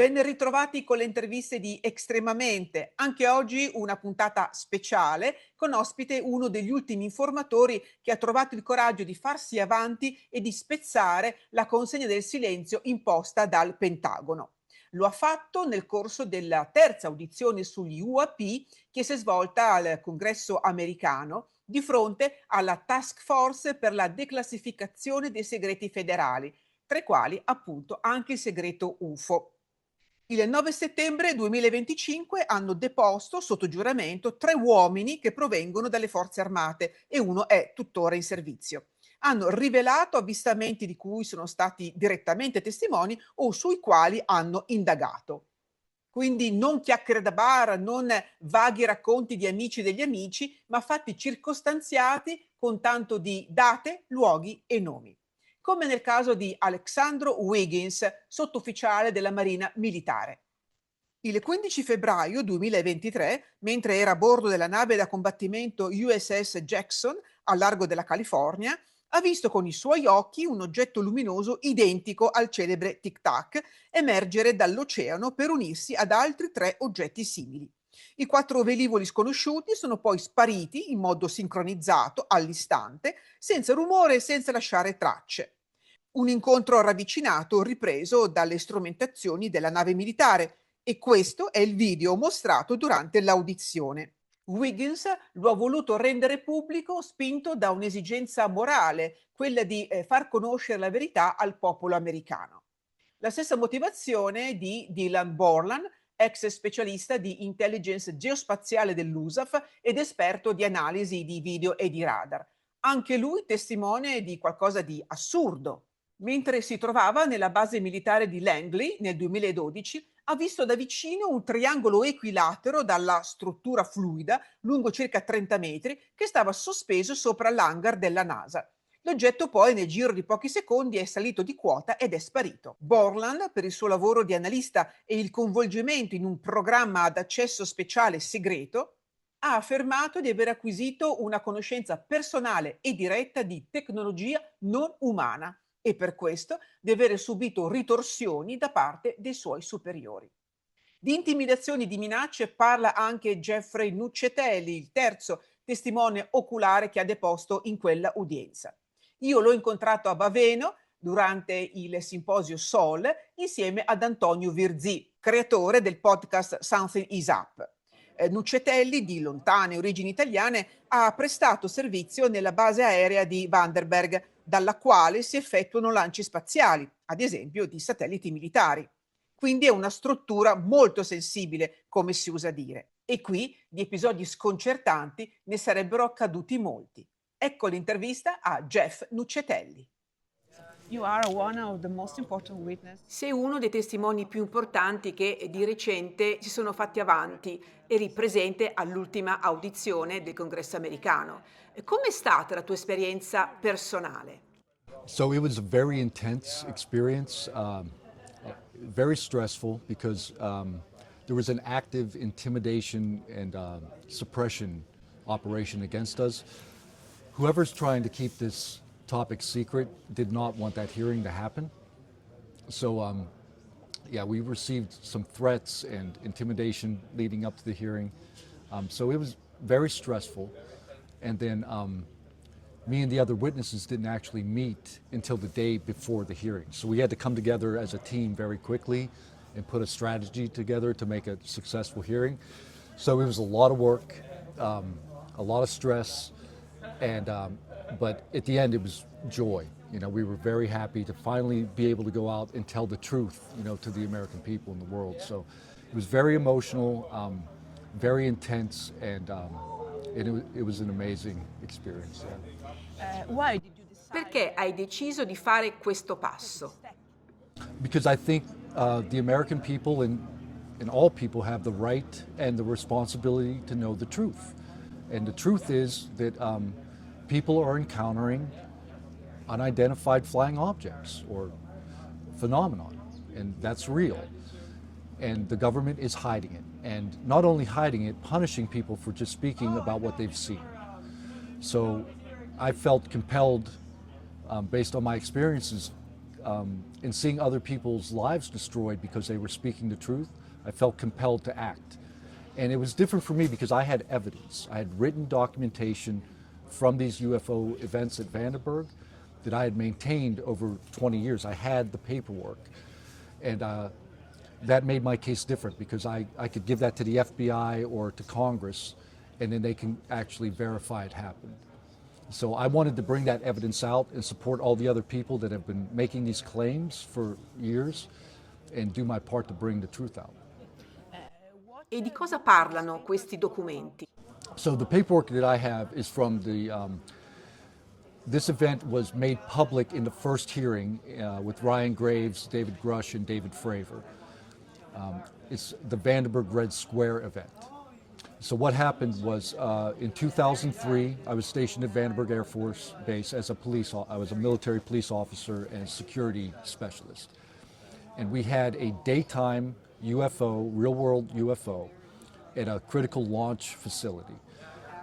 Ben ritrovati con le interviste di Estremamente. Anche oggi una puntata speciale con ospite uno degli ultimi informatori che ha trovato il coraggio di farsi avanti e di spezzare la consegna del silenzio imposta dal Pentagono. Lo ha fatto nel corso della terza audizione sugli UAP che si è svolta al Congresso americano di fronte alla task force per la declassificazione dei segreti federali, tra i quali appunto anche il segreto UFO. Il 9 settembre 2025 hanno deposto sotto giuramento 3 uomini che provengono dalle forze armate e uno è tuttora in servizio. Hanno rivelato avvistamenti di cui sono stati direttamente testimoni o sui quali hanno indagato. Quindi non chiacchiere da bar, non vaghi racconti di amici degli amici, ma fatti circostanziati con tanto di date, luoghi e nomi. Come nel caso di Alexandro Wiggins, sottufficiale della Marina Militare. Il 15 febbraio 2023, mentre era a bordo della nave da combattimento USS Jackson al largo della California, ha visto con i suoi occhi un oggetto luminoso identico al celebre Tic Tac emergere dall'oceano per unirsi ad altri 3 oggetti simili. I 4 velivoli sconosciuti sono poi spariti in modo sincronizzato all'istante, senza rumore e senza lasciare tracce. Un incontro ravvicinato ripreso dalle strumentazioni della nave militare, e questo è il video mostrato durante l'audizione. Wiggins lo ha voluto rendere pubblico spinto da un'esigenza morale, quella di far conoscere la verità al popolo americano. La stessa motivazione di Dylan Borland, ex specialista di intelligence geospaziale dell'USAF ed esperto di analisi di video e di radar. Anche lui testimone di qualcosa di assurdo. Mentre si trovava nella base militare di Langley nel 2012, ha visto da vicino un triangolo equilatero dalla struttura fluida, lungo circa 30 metri, che stava sospeso sopra l'hangar della NASA. L'oggetto poi nel giro di pochi secondi è salito di quota ed è sparito. Borland, per il suo lavoro di analista e il coinvolgimento in un programma ad accesso speciale segreto, ha affermato di aver acquisito una conoscenza personale e diretta di tecnologia non umana e per questo di avere subito ritorsioni da parte dei suoi superiori. Di intimidazioni e di minacce parla anche Jeffrey Nuccetelli, il terzo testimone oculare che ha deposto in quella udienza. Io l'ho incontrato a Baveno durante il simposio Sol insieme ad Antonio Virzì, creatore del podcast Something is Up. Nuccetelli, di lontane origini italiane, ha prestato servizio nella base aerea di Vandenberg, dalla quale si effettuano lanci spaziali, ad esempio di satelliti militari. Quindi è una struttura molto sensibile, come si usa dire. E qui di episodi sconcertanti ne sarebbero accaduti molti. Ecco l'intervista a Jeff Nuccetelli. Sei uno dei testimoni più importanti che di recente si sono fatti avanti. Eri presente all'ultima audizione del Congresso americano. Com'è stata la tua esperienza personale? So it was a very intense experience, very stressful because there was an active intimidation and suppression operation against us. Whoever's trying to keep this topic secret did not want that hearing to happen. So we received some threats and intimidation leading up to the hearing. So it was very stressful. And then me and the other witnesses didn't actually meet until the day before the hearing. So we had to come together as a team very quickly and put a strategy together to make a successful hearing. So it was a lot of work, a lot of stress, and but at the end it was joy. You know, we were very happy to finally be able to go out and tell the truth, you know, to the American people in the world. So it was very emotional, very intense, and it was an amazing experience. Why did you decide? Perché hai deciso di fare questo passo? Because I think the American people and all people have the right and the responsibility to know the truth. And the truth is that people are encountering unidentified flying objects or phenomenon, and that's real. And the government is hiding it. And not only hiding it, punishing people for just speaking about what they've seen. So I felt compelled, based on my experiences, and seeing other people's lives destroyed because they were speaking the truth, I felt compelled to act. And it was different for me because I had evidence. I had written documentation from these UFO events at Vandenberg that I had maintained over 20 years. I had the paperwork. And that made my case different because I could give that to the FBI or to Congress, and then they can actually verify it happened. So I wanted to bring that evidence out and support all the other people that have been making these claims for years and do my part to bring the truth out. E di cosa parlano questi documenti? So the paperwork that I have is from this event was made public in the first hearing with Ryan Graves, David Grush, and David Fravor. It's the Vandenberg Red Square event. So what happened was in 2003, I was stationed at Vandenberg Air Force Base as I was a military police officer and security specialist. And we had a daytime UFO, real-world UFO, at a critical launch facility.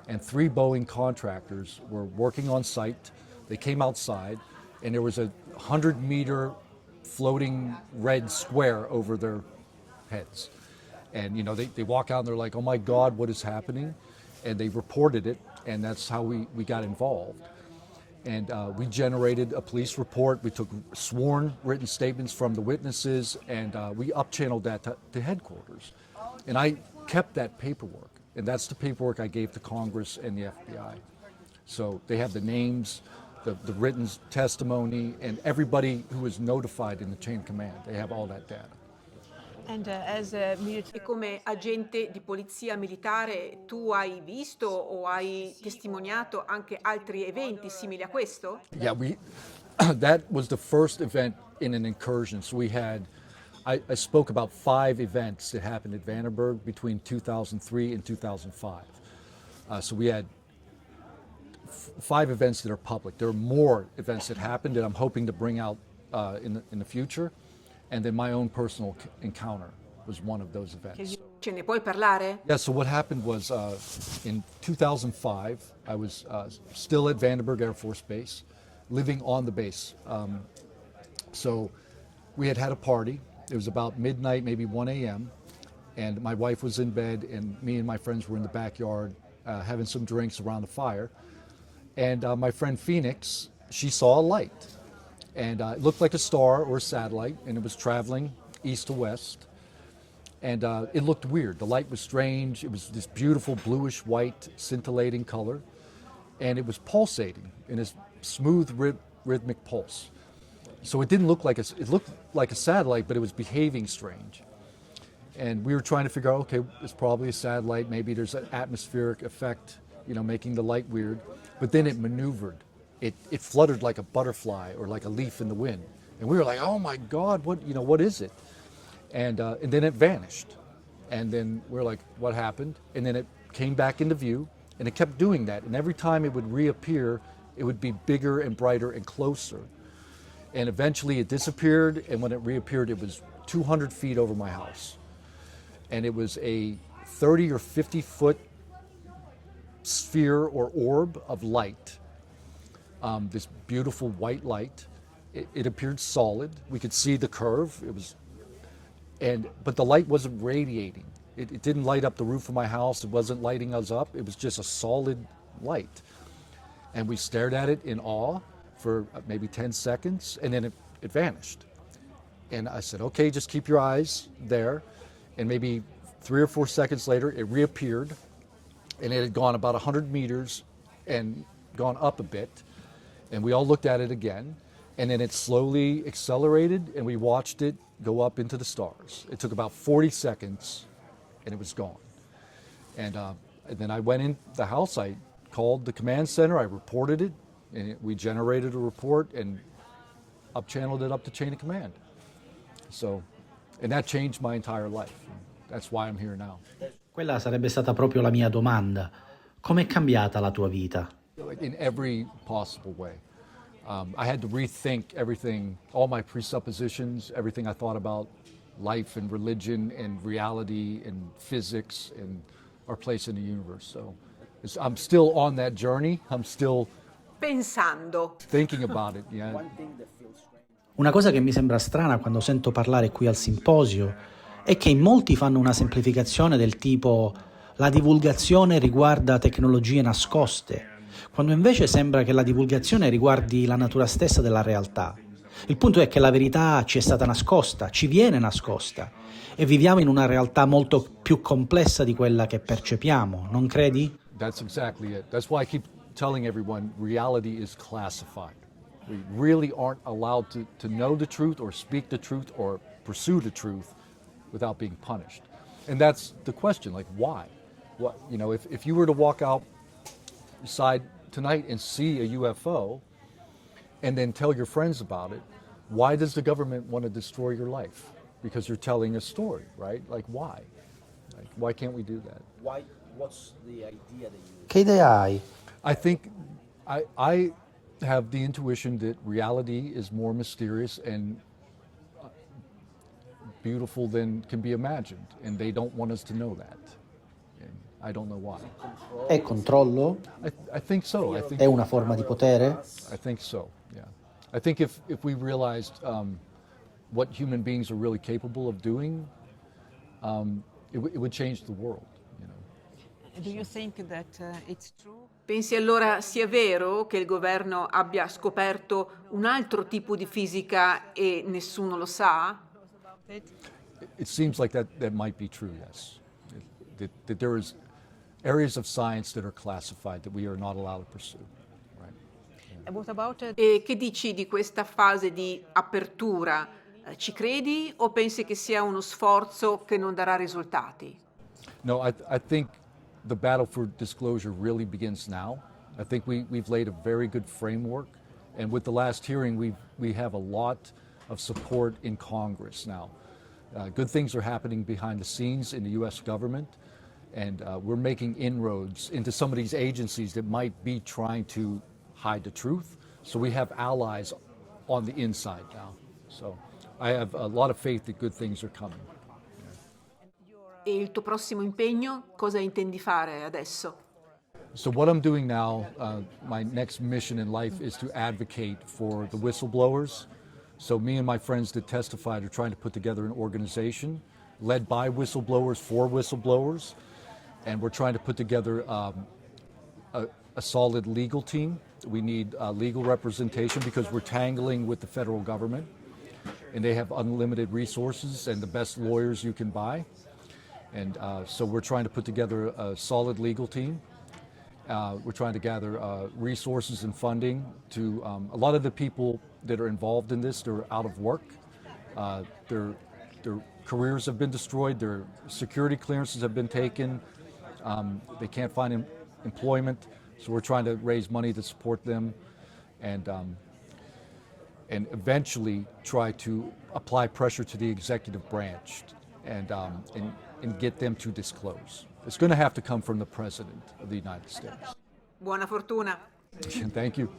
And 3 Boeing contractors were working on site. They came outside, and there was a 100-meter floating red square over their heads. And you know, they walk out and they're like, oh my God, what is happening? And they reported it, and that's how we got involved. And we generated a police report. We took sworn written statements from the witnesses, and we up-channeled that to headquarters. And I kept that paperwork, and that's the paperwork I gave to Congress and the FBI. So they have the names, the written testimony, and everybody who was notified in the chain of command. They have all that data. E come agente di polizia militare tu hai visto o hai testimoniato anche altri eventi simili a questo? Yeah, that was the first event in an incursion. So I spoke about 5 events that happened at Vandenberg between 2003 and 2005. So we had 5 events that are public. There are more events that happened that I'm hoping to bring out in the future. And then my own personal encounter was one of those events. Ce ne puoi parlare? Yeah, so what happened was in 2005, I was still at Vandenberg Air Force Base, living on the base. So we had a party. It was about midnight, maybe 1 a.m., and my wife was in bed, and me and my friends were in the backyard having some drinks around the fire. And my friend Phoenix, she saw a light. And it looked like a star or a satellite, and it was traveling east to west. And it looked weird. The light was strange. It was this beautiful bluish white scintillating color. And it was pulsating in this smooth rhythmic pulse. So it didn't look like it looked like a satellite, but it was behaving strange. And we were trying to figure out, okay, it's probably a satellite. Maybe there's an atmospheric effect, you know, making the light weird. But then it maneuvered. It fluttered like a butterfly or like a leaf in the wind. And we were like, oh my God, what is it? And then it vanished. And then we were like, what happened? And then it came back into view, and it kept doing that. And every time it would reappear, it would be bigger and brighter and closer. And eventually it disappeared, and when it reappeared, it was 200 feet over my house. And it was a 30 or 50 foot sphere or orb of light. This beautiful white light. It appeared solid. We could see the curve. But the light wasn't radiating. It didn't light up the roof of my house. It wasn't lighting us up. It was just a solid light. And we stared at it in awe for maybe 10 seconds, and then it vanished. And I said, okay, just keep your eyes there. And maybe 3 or 4 seconds later, it reappeared, and it had gone about 100 meters and gone up a bit. And we all looked at it again, and then it slowly accelerated, and we watched it go up into the stars. It took about 40 seconds, and it was gone. And then I went in the house, I called the command center, I reported it, and we generated a report and up-channeled it up to chain of command. So, and that changed my entire life. That's why I'm here now. Quella sarebbe stata proprio la mia domanda. Com'è cambiata la tua vita? In every possible way. I had to rethink everything, all my presuppositions, everything I thought about life and religion and reality and physics and our place in the universe. So I'm still on that journey. I'm still Pensando. thinking about it. Yeah. Una cosa che mi sembra strana quando sento parlare qui al simposio è che in molti fanno una semplificazione del tipo la divulgazione riguarda tecnologie nascoste, quando invece sembra che la divulgazione riguardi la natura stessa della realtà. Il punto è che la verità ci è stata nascosta, ci viene nascosta, e viviamo in una realtà molto più complessa di quella che percepiamo, non credi? That's exactly it. That's why I keep telling everyone reality is classified. We really aren't allowed to know the truth or speak the truth or pursue the truth without being punished. And that's the question, like why? What, you know, if you were to walk outside tonight and see a UFO and then tell your friends about it, why does the government want to destroy your life? Because you're telling a story, right? Like why? Like, why can't we do that? Why? What's the idea that you... Che idea hai? I think I have the intuition that reality is more mysterious and beautiful than can be imagined, and they don't want us to know that. And I don't know why. È controllo? I think so. È una forma di potere? I think so. Yeah. I think if we realized what human beings are really capable of doing, it would change the world. You know. Do you think that it's true? Pensi allora sia vero che il governo abbia scoperto un altro tipo di fisica e nessuno lo sa? It seems like that might be true. Yes, that there is areas of science that are classified that we are not allowed to pursue. Right. And what about E che dici di questa fase di apertura? Ci credi o pensi che sia uno sforzo che non darà risultati? No, I think the battle for disclosure really begins now. I think we've laid a very good framework, and with the last hearing, we have a lot of support in Congress now. Good things are happening behind the scenes in the U.S. government, and we're making inroads into some of these agencies that might be trying to hide the truth. So we have allies on the inside now. So I have a lot of faith that good things are coming. E il tuo prossimo impegno? Cosa intendi fare adesso? So what I'm doing now, my next mission in life is to advocate for the whistleblowers. So me and my friends that testified are trying to put together an organization led by whistleblowers for whistleblowers. And we're trying to put together a solid legal team. We need legal representation because we're tangling with the federal government. And they have unlimited resources and the best lawyers you can buy. And so we're trying to put together a solid legal team. We're trying to gather resources and funding to a lot of the people that are involved in this. They're out of work. Their careers have been destroyed. Their security clearances have been taken. They can't find employment. So we're trying to raise money to support them, and eventually try to apply pressure to the executive branch and get them to disclose. It's going to have to come from the President of the United States. Buona fortuna! Thank you.